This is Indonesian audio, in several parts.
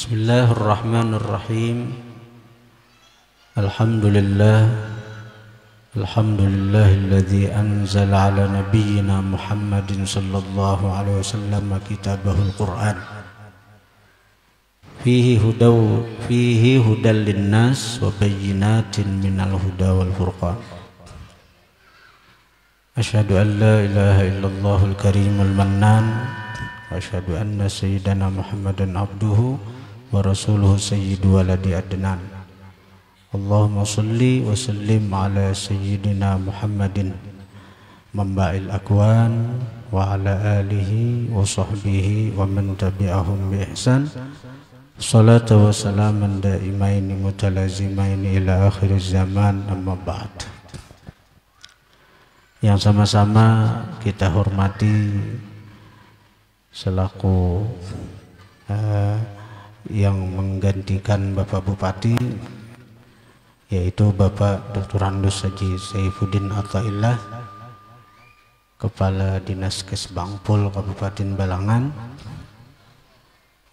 Bismillahirrahmanirrahim. Alhamdulillahilladzi anzala ala nabiyyina Muhammadin sallallahu alaihi wasallam kitabahul Qur'an. Fihi hudal linnas wa bayyinatin minal huda wal furqan. Asyhadu an la ilaha illallahul karimul mannan wa asyhadu anna sayyidana Muhammadan abduhu wa rasuluhu sayyidu waladi adnan. Allahumma salli wa sallim ala sayyidina Muhammadin mamba'il akwan wa ala alihi wa sahbihi wa man tabi'ahum bi ihsan. Salatu wa salaman daimaini mutalazimaini ila akhir zaman, amma ba'd. Yang sama-sama kita hormati selaku yang menggantikan Bapak Bupati, yaitu Bapak Dr. Andus Haji Saifuddin Athaillah, Kepala Dinas Kesbangpol Kabupaten Balangan.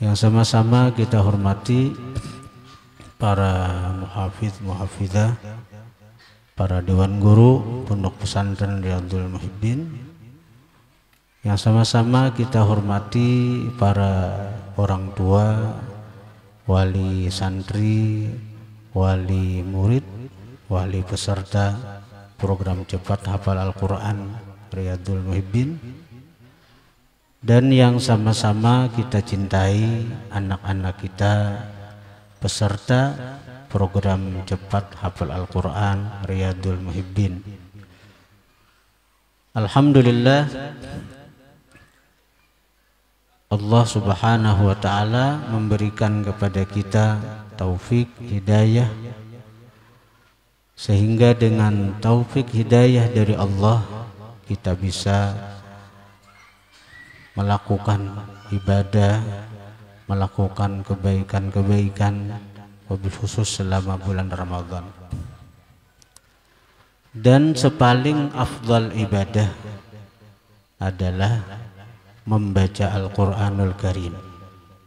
Yang sama-sama kita hormati para muhafidz muhafidhah, para dewan guru Pondok Pesantren Riyadhul Muhibbin. Yang sama-sama kita hormati para orang tua, wali santri, wali murid, wali peserta program cepat hafal Al-Quran Riyadhul Muhibbin. Dan yang sama-sama kita cintai anak-anak kita peserta program cepat hafal Al-Quran Riyadhul Muhibbin. Alhamdulillah, Allah subhanahu wa ta'ala memberikan kepada kita taufik hidayah, sehingga dengan taufik hidayah dari Allah kita bisa melakukan ibadah, melakukan kebaikan-kebaikan, wabil khusus selama bulan Ramadan. Dan sepaling afdal ibadah adalah membaca Al-Quranul Karim,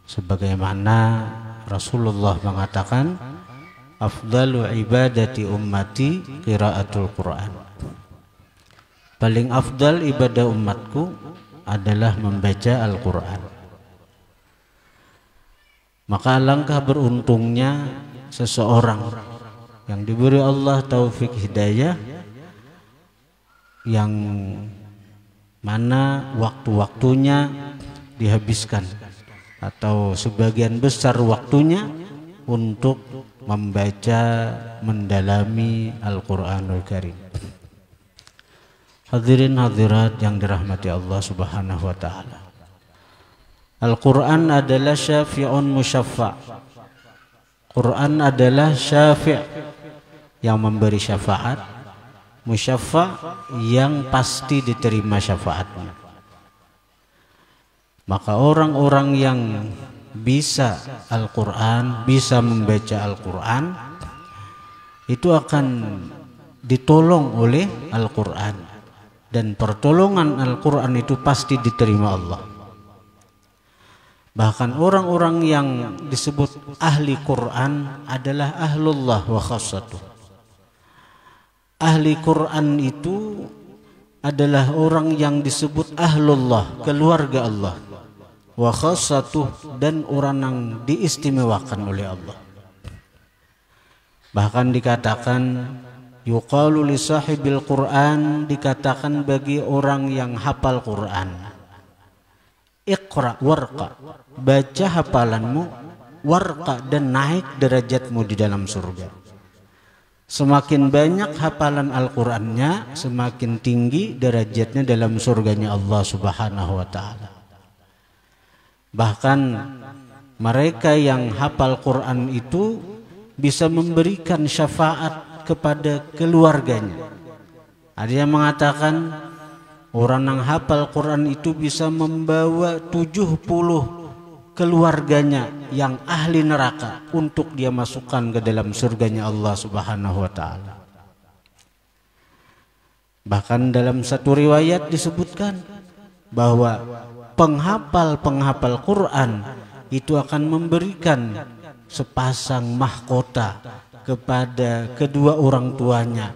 sebagaimana Rasulullah mengatakan, afdalu ibadati ummati qiraatul Quran. Paling afdal ibadah umatku adalah membaca Al-Quran. Maka alangkah beruntungnya seseorang yang diberi Allah taufik hidayah, yang mana waktu-waktunya dihabiskan atau sebagian besar waktunya untuk membaca, mendalami Al-Quranul Karim. Hadirin hadirat yang dirahmati Allah subhanahu wa ta'ala, Al-Quran adalah syafi'un musyaffa'. Quran adalah syafi' yang memberi syafaat, musyaffa' yang pasti diterima syafaatnya. Maka orang-orang yang bisa Al-Quran, bisa membaca Al-Quran, itu akan ditolong oleh Al-Quran. Dan pertolongan Al-Quran itu pasti diterima Allah. Bahkan orang-orang yang disebut ahli Quran adalah ahlullah wa khassatuh. Ahli Quran itu adalah orang yang disebut ahlullah, keluarga Allah, wa khassatuh, dan orang yang diistimewakan oleh Allah. Bahkan dikatakan yuqalu li sahibil Quran, dikatakan bagi orang yang hafal Quran, iqra warqa, baca hafalanmu, warqa, dan naik derajatmu di dalam surga. Semakin banyak hafalan Al-Qurannya, semakin tinggi derajatnya dalam surganya Allah subhanahu wa ta'ala. Bahkan mereka yang hafal Quran itu bisa memberikan syafaat kepada keluarganya. Ada yang mengatakan orang yang hafal Quran itu bisa membawa 70 keluarganya yang ahli neraka untuk dia masukkan ke dalam surganya Allah subhanahu wa ta'ala. Bahkan dalam satu riwayat disebutkan bahwa penghafal Quran itu akan memberikan sepasang mahkota kepada kedua orang tuanya,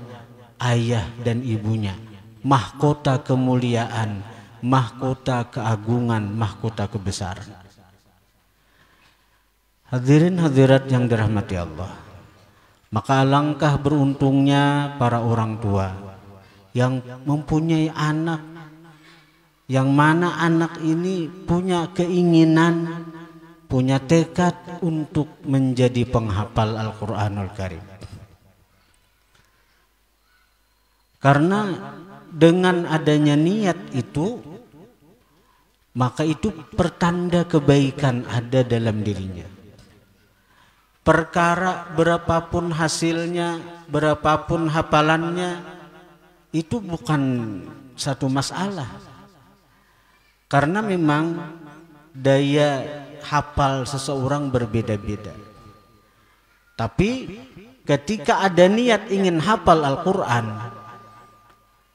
ayah dan ibunya, mahkota kemuliaan, mahkota keagungan, mahkota kebesaran. Hadirin hadirat yang dirahmati Allah, maka alangkah beruntungnya para orang tua yang mempunyai anak, yang mana anak ini punya keinginan, punya tekad untuk menjadi penghafal Al-Quranul Karim. Karena dengan adanya niat itu, maka itu pertanda kebaikan ada dalam dirinya. Perkara berapapun hasilnya, berapapun hafalannya, itu bukan satu masalah. Karena memang daya hafal seseorang berbeda-beda. Tapi ketika ada niat ingin hafal Al-Quran,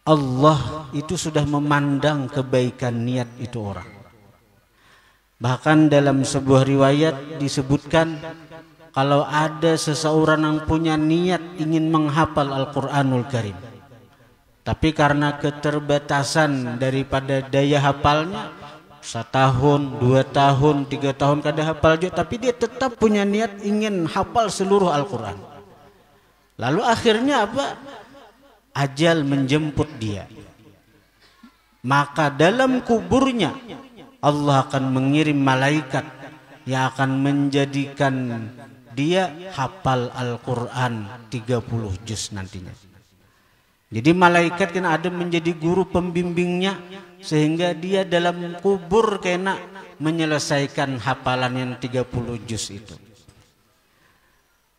Allah itu sudah memandang kebaikan niat itu orang. Bahkan dalam sebuah riwayat disebutkan, kalau ada seseorang yang punya niat ingin menghafal Al-Quranul Karim, tapi karena keterbatasan daripada daya hafalnya, 1 tahun, 2 tahun, 3 tahun kada hafal juga, tapi dia tetap punya niat ingin hafal seluruh Al-Quran. Lalu akhirnya apa? Ajal menjemput dia. Maka dalam kuburnya Allah akan mengirim malaikat yang akan menjadikan dia hafal Al-Quran 30 juz nantinya. Jadi malaikat kan ada menjadi guru pembimbingnya, sehingga dia dalam kubur kena menyelesaikan hafalan yang 30 juz itu.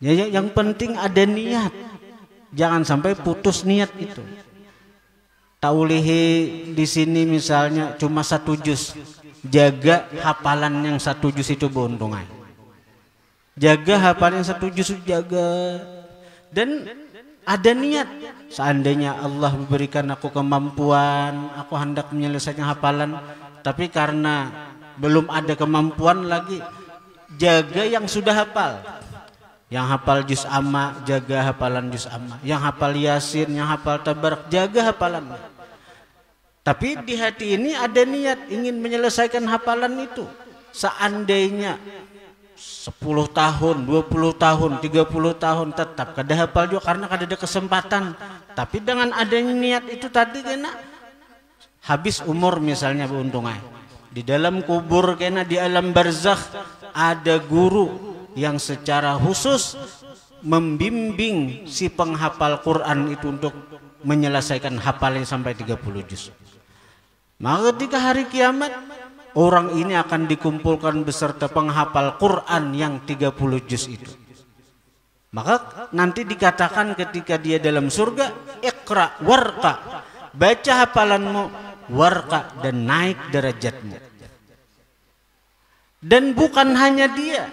Ya, yang penting ada niat, jangan sampai putus niat itu. Taulihi di sini misalnya cuma 1 juz, jaga hafalan yang 1 juz itu beuntungan. Jaga hafalan yang 1 juz, jaga, dan ada niat. Seandainya Allah memberikan aku kemampuan, aku hendak menyelesaikan hafalan, tapi karena belum ada kemampuan lagi, jaga yang sudah hafal. Yang hafal juz amma, jaga hafalan juz amma. Yang hafal yasin, yang hafal tabarak, jaga hafalan. Tapi di hati ini ada niat ingin menyelesaikan hafalan itu. Seandainya 10 tahun, 20 tahun, 30 tahun tetap kada hafal juga karena kada ada kesempatan. Tapi dengan adanya niat itu tadi kena habis umur misalnya beuntungan. Di dalam kubur kena di alam barzakh ada guru yang secara khusus membimbing si penghafal Quran itu untuk menyelesaikan hafalan sampai 30 juz. Maka ketika hari kiamat, orang ini akan dikumpulkan beserta penghafal Quran yang 30 juz itu. Maka nanti dikatakan ketika dia dalam surga, Iqra warqa, baca hafalanmu, warqa, dan naik derajatmu. Dan bukan hanya dia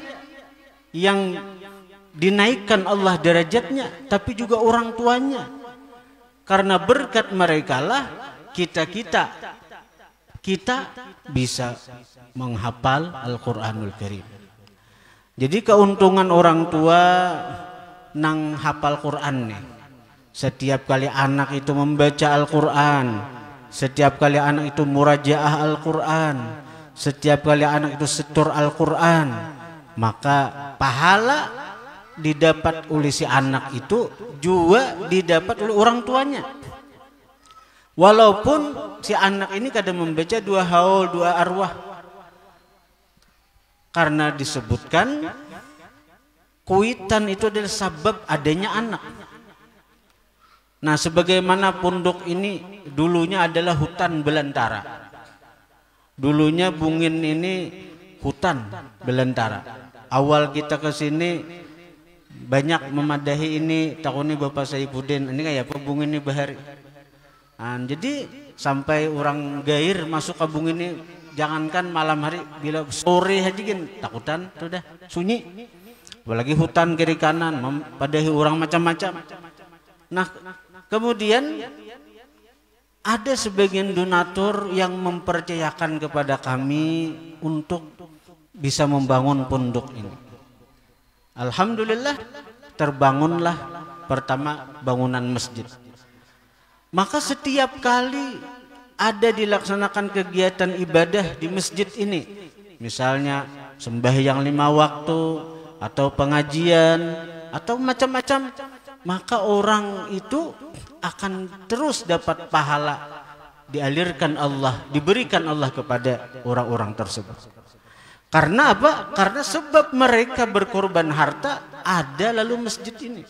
yang dinaikkan Allah derajatnya, tapi juga orang tuanya. Karena berkat mereka lah kita bisa menghafal Al-Quranul Karim. Jadi keuntungan orang tua nang hafal Quran nih. Setiap kali anak itu membaca Al-Quran, setiap kali anak itu murajaah Al-Quran, setiap kali anak itu setur Al-Quran, maka pahala didapat oleh si anak itu juga didapat oleh orang tuanya. Walaupun si anak ini kadang membaca 2 haul 2 arwah, karena disebutkan kuitan itu adalah sebab adanya anak. Nah, sebagaimana pondok ini dulunya adalah hutan belantara. Dulunya Bungin ini hutan belantara. Awal kita ke sini banyak memadahi ini takuni Bapak Saifuddin, ini kayak apa Bungin ini bahari. Nah, jadi sampai orang gair masuk ke Bungin ini, jangankan malam hari, bila sore aja kan takutan sudah sunyi. Apalagi hutan kiri kanan mempadahi orang macam-macam. Nah, kemudian ada sebagian donatur yang mempercayakan kepada kami untuk bisa membangun pondok ini. Alhamdulillah terbangunlah pertama bangunan masjid. Maka setiap kali ada dilaksanakan kegiatan ibadah di masjid ini, misalnya sembahyang 5 waktu atau pengajian atau macam-macam, maka orang itu akan terus dapat pahala, dialirkan Allah, diberikan Allah kepada orang-orang tersebut. Karena apa? Karena sebab mereka berkorban harta ada lalu masjid ini.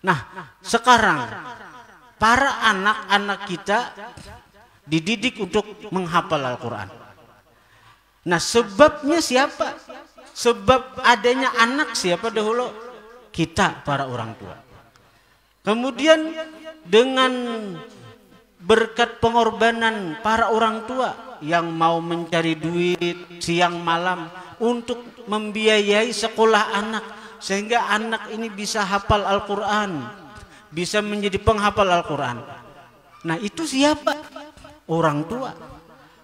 Nah, sekarang para anak-anak kita dididik untuk menghafal Al-Quran. Nah, sebabnya siapa? Sebab adanya anak siapa dahulu? Kita, para orang tua. Kemudian dengan berkat pengorbanan para orang tua yang mau mencari duit siang malam untuk membiayai sekolah anak, sehingga anak ini bisa hafal Al-Quran, bisa menjadi penghafal Al-Quran. Nah, itu siapa? Orang tua.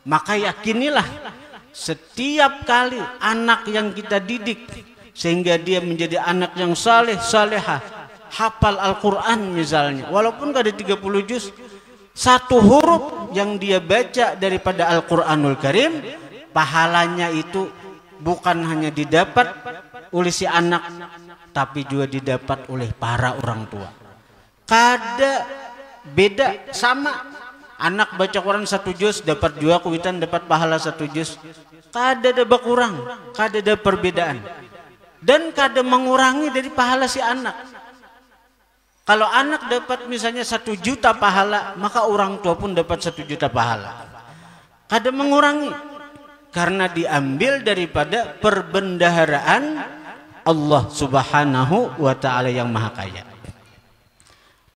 Maka yakinilah setiap kali anak yang kita didik sehingga dia menjadi anak yang saleh, salehah, hafal Al-Quran misalnya, walaupun gak ada 30 juz, satu huruf yang dia baca daripada Al-Quranul Karim, pahalanya itu bukan hanya didapat oleh si anak, tapi juga didapat oleh para orang tua. Kada beda, sama. Anak baca Quran 1 juz dapat 2 kuitan, dapat pahala 1 juz. Kada ada berkurang, kada ada perbedaan. Dan kada mengurangi dari pahala si anak. Kalau anak dapat misalnya 1 juta pahala, maka orang tua pun dapat 1 juta pahala. Kada mengurangi, karena diambil daripada perbendaharaan Allah Subhanahu wa ta'ala yang maha kaya.